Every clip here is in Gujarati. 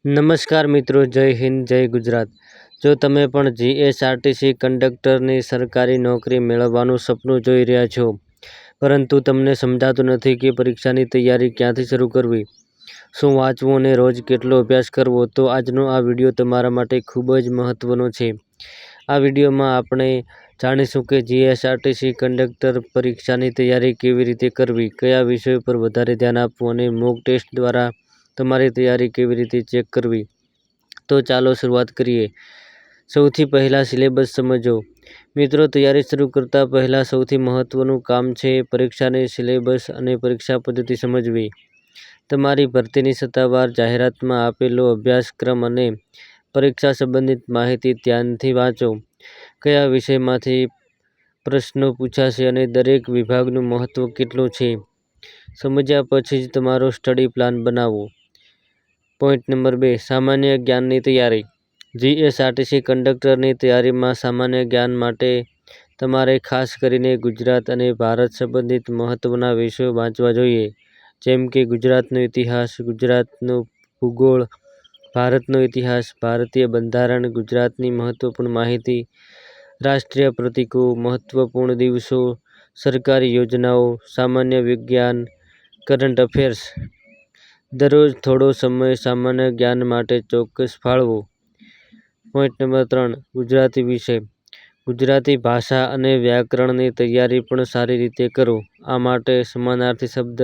નમસ્કાર મિત્રો, જય હિન્દ, જય ગુજરાત. જો તમે પણ જીએસઆરટીસી કંડક્ટરની સરકારી નોકરી મેળવવાનું સપનું જોઈ રહ્યા છો, પરંતુ તમને સમજાતું નથી કે પરીક્ષાની તૈયારી ક્યાંથી શરૂ કરવી, શું વાંચવું અને રોજ કેટલો અભ્યાસ કરવો, તો આજનો આ વિડીયો તમારા માટે ખૂબ જ મહત્વનો છે. આ વિડીયોમાં આપણે જાણીશું કે જીએસઆરટીસી કંડક્ટર પરીક્ષાની તૈયારી કેવી રીતે કરવી, કયા વિષયો પર વધારે ધ્યાન આપવું અને મોક ટેસ્ટ દ્વારા તમારી તૈયારી કેવી રીતે ચેક કરવી. તો ચાલો શરૂઆત કરીએ. સૌથી પહેલાં સિલેબસ સમજો. મિત્રો, તૈયારી શરૂ કરતા પહેલાં સૌથી મહત્વનું કામ છે પરીક્ષાની સિલેબસ અને પરીક્ષા પદ્ધતિ સમજવી. તમારી ભરતીની સત્તાવાર જાહેરાતમાં આપેલો અભ્યાસક્રમ અને પરીક્ષા સંબંધિત માહિતી ધ્યાનથી વાંચો. કયા વિષયમાંથી પ્રશ્નો પૂછાશે અને દરેક વિભાગનું મહત્વ કેટલું છે, સમજ્યા પછી જ તમારો સ્ટડી પ્લાન બનાવો. પોઈન્ટ નંબર 2, સામાન્ય જ્ઞાનની તૈયારી. જીએસઆરટીસી કંડક્ટરની તૈયારીમાં સામાન્ય જ્ઞાન માટે તમારે ખાસ કરીને ગુજરાત અને ભારત સંબંધિત મહત્વના વિષયો વાંચવા જોઈએ, જેમ કે ગુજરાતનો ઇતિહાસ, ગુજરાતનો ભૂગોળ, ભારતનો ઇતિહાસ, ભારતીય બંધારણ, ગુજરાતની મહત્વપૂર્ણ માહિતી, રાષ્ટ્રીય પ્રતીકો, મહત્વપૂર્ણ દિવસો, સરકારી યોજનાઓ, સામાન્ય વિજ્ઞાન, કરંટ અફેર્સ. દરરોજ થોડો સમય સામાન્ય જ્ઞાન માટે ચોક્કસ ફાળવો. પોઈન્ટ નંબર 3, ગુજરાતી વિષય. ગુજરાતી ભાષા અને વ્યાકરણની તૈયારી પણ સારી રીતે કરો. આ માટે સમાનાર્થી શબ્દ,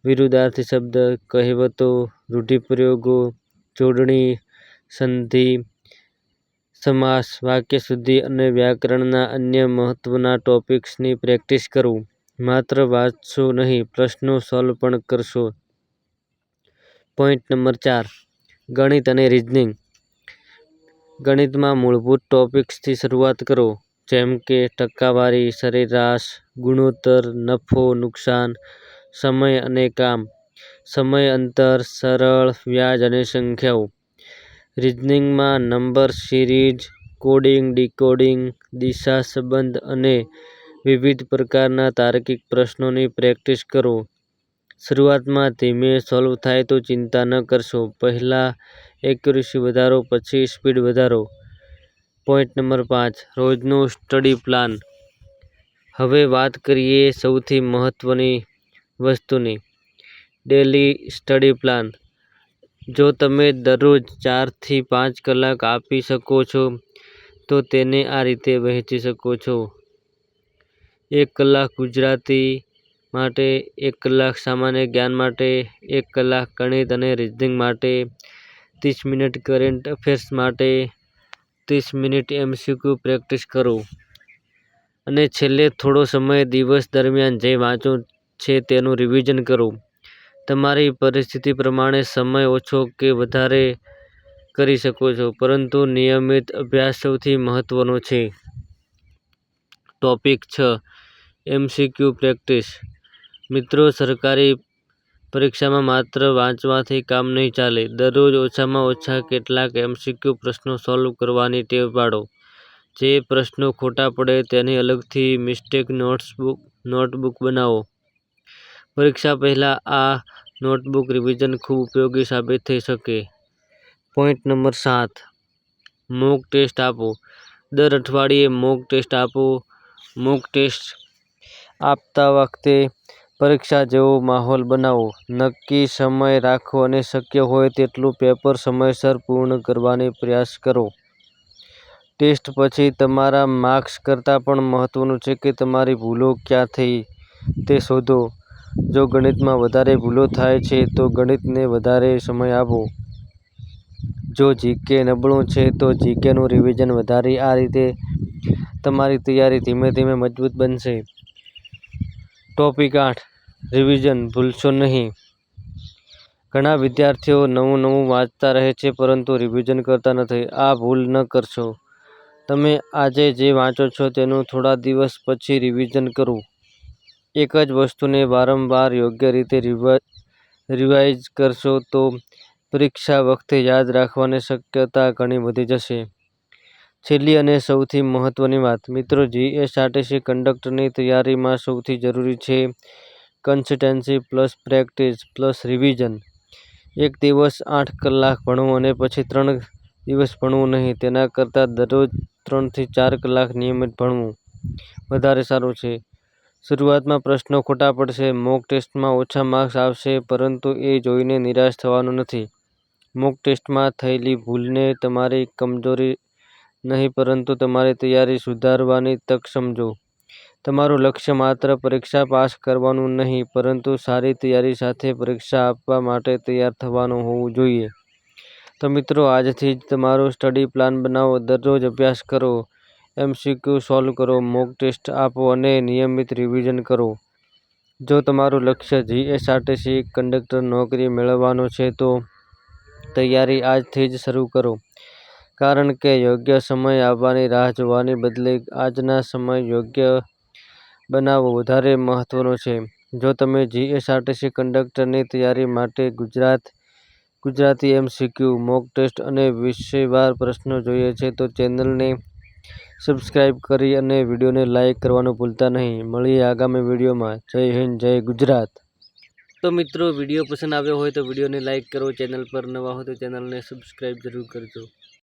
વિરુદ્ધાર્થી શબ્દ, કહેવતો, રૂઢિપ્રયોગો, જોડણી, સંધિ, સમાસ, વાક્યશુદ્ધિ અને વ્યાકરણના અન્ય મહત્વના ટોપિક્સની પ્રેક્ટિસ કરો. માત્ર વાંચશો નહીં, પ્રશ્નો સોલ્વ પણ કરશો. પોઈન્ટ નંબર 4, ગણિત અને રિઝનિંગ. ગણિતમાં મૂળભૂત ટોપિક્સથી શરૂઆત કરો, જેમ કે ટકાવારી, સરેરાશ, ગુણોત્તર, નફો નુકસાન, સમય અને કામ, સમય અંતર, સરળ, વ્યાજ અને સંખ્યાઓ. રિઝનિંગમાં નંબર સિરીઝ, કોડિંગ, ડીકોડિંગ, દિશા સંબંધ અને વિવિધ પ્રકારના તાર્કિક પ્રશ્નોની પ્રેક્ટિસ કરો. શરૂઆતમાં ધીમે સોલ્વ થાય તો ચિંતા ન કરશો. પહેલા એક્યુરસી વધારો, પછી સ્પીડ વધારો. પોઈન્ટ નંબર 5, રોજનો સ્ટડી પ્લાન. હવે વાત કરીએ સૌથી મહત્વની વસ્તુની, ડેલી સ્ટડી પ્લાન. જો તમે દરરોજ 4 થી 5 કલાક આપી શકો છો, તો તેને આ રીતે વહેંચી શકો છો: 1 કલાક ગુજરાતી માટે, 1 કલાક સામાન્ય જ્ઞાન માટે, 1 કલાક ગણિત અને રિઝનિંગ માટે, 30 મિનિટ કરંટ અફેર્સ માટે, 30 મિનિટ એમસીક્યુ પ્રેક્ટિસ કરો. અને છેલ્લે થોડો સમય દિવસ દરમિયાન જે વાંચ્યું છે તેનું રિવિઝન કરો. તમારી પરિસ્થિતિ પ્રમાણે સમય ઓછો કે વધારે કરી શકો છો, પરંતુ નિયમિત અભ્યાસ સૌથી મહત્વનો છે. Topic 6, MCQ practice. મિત્રો, સરકારી પરીક્ષામાં માત્ર વાંચવાથી કામ નહીં ચાલે. દરરોજ ઓછામાં ઓછા કેટલાક એમસીક્યુ પ્રશ્નો સોલ્વ કરવાની ટેવ પાડો. જે પ્રશ્નો ખોટા પડે તેની અલગથી મિસ્ટેક નોટબુક બનાવો. પરીક્ષા પહેલાં આ નોટબુક રિવિઝન ખૂબ ઉપયોગી સાબિત થઈ શકે. પોઈન્ટ નંબર 7, મોક ટેસ્ટ આપો. દર અઠવાડિયે મોક ટેસ્ટ આપો. મોક ટેસ્ટ આપતા વખતે પરીક્ષા જેવો માહોલ બનાવો. નક્કી સમય રાખો અને શક્ય હોય તેટલું પેપર સમયસર પૂર્ણ કરવાનો પ્રયાસ કરો. ટેસ્ટ પછી તમારા માર્ક્સ કરતાં પણ મહત્વનું છે કે તમારી ભૂલો ક્યાં થઈ તે શોધો. જો ગણિતમાં વધારે ભૂલો થાય છે, તો ગણિતને વધારે સમય આપો. જો જીકે નબળું છે, તો જીકેનું રિવિઝન વધારી. આ રીતે તમારી તૈયારી ધીમે ધીમે મજબૂત બનશે. ટોપિક 8, રિવિઝન ભૂલશો નહીં. ઘણા વિદ્યાર્થીઓ નવું વાંચતા રહે છે, પરંતુ રિવિઝન કરતા નથી. આ ભૂલ ન કરશો. તમે આજે જે વાંચો છો તેનું થોડા દિવસ પછી રિવિઝન કરો. એક જ વસ્તુને વારંવાર યોગ્ય રીતે રિવાઇઝ કરશો તો પરીક્ષા વખતે યાદ રાખવાની શક્યતા ઘણી વધી જશે. છેલ્લી અને સૌથી મહત્વની વાત, મિત્રો, જીએસઆરટીસી કંડક્ટરની તૈયારીમાં સૌથી જરૂરી છે consistency plus practice plus revision. એક દિવસ 8 કલાક ભણવું અને પછી 3 દિવસ ભણવું નહીં. તેના કરતાં દરરોજ 3 થી 4 કલાક નિયમિત ભણવું વધારે સારું છે. શરૂઆતમાં પ્રશ્નો ખોટા પડશે, મોક ટેસ્ટમાં ઓછા માર્ક્સ આવશે, પરંતુ એ જોઈને નિરાશ થવાનું નથી. મોક ટેસ્ટમાં થયેલી ભૂલને તમારી કમજોરી નહીં પરંતુ તમારી તૈયારી સુધારવાની તક સમજો. તમારું લક્ષ્ય માત્ર પરીક્ષા પાસ કરવાનું નહીં પરંતુ સારી તૈયારી સાથે પરીક્ષા આપવા માટે તૈયાર થવાનું હોવું જોઈએ. તો મિત્રો, આજથી જ તમારો સ્ટડી પ્લાન બનાવો. દરરોજ અભ્યાસ કરો, MCQ સોલ્વ કરો, મોક ટેસ્ટ આપો અને નિયમિત રિવિઝન કરો. જો તમારું લક્ષ્ય GSRTC કંડક્ટર નોકરી મેળવવાનું છે તો તૈયારી આજથી જ શરૂ કરો. કારણ કે યોગ્ય સમય આવવાની રાહ જોવાને બદલે આજના સમય યોગ્ય બનાવવો વધારે મહત્વનો છે. જો તમે GSRTC કંડક્ટરની તૈયારી માટે ગુજરાતી MCQ, મોક ટેસ્ટ અને વિષયવાર પ્રશ્નો જોઈએ છે તો ચેનલને સબસ્ક્રાઇબ કરી અને વિડીયોને લાઇક કરવાનું ભૂલતા નહીં. મળીએ આગામી વિડીયોમાં. જય હિન્દ, જય ગુજરાત. તો મિત્રો, વિડીયો પસંદ આવ્યો હોય તો વિડીયોને લાઇક કરો. ચેનલ પર નવા હોય તો ચેનલને સબસ્ક્રાઇબ જરૂર કરજો.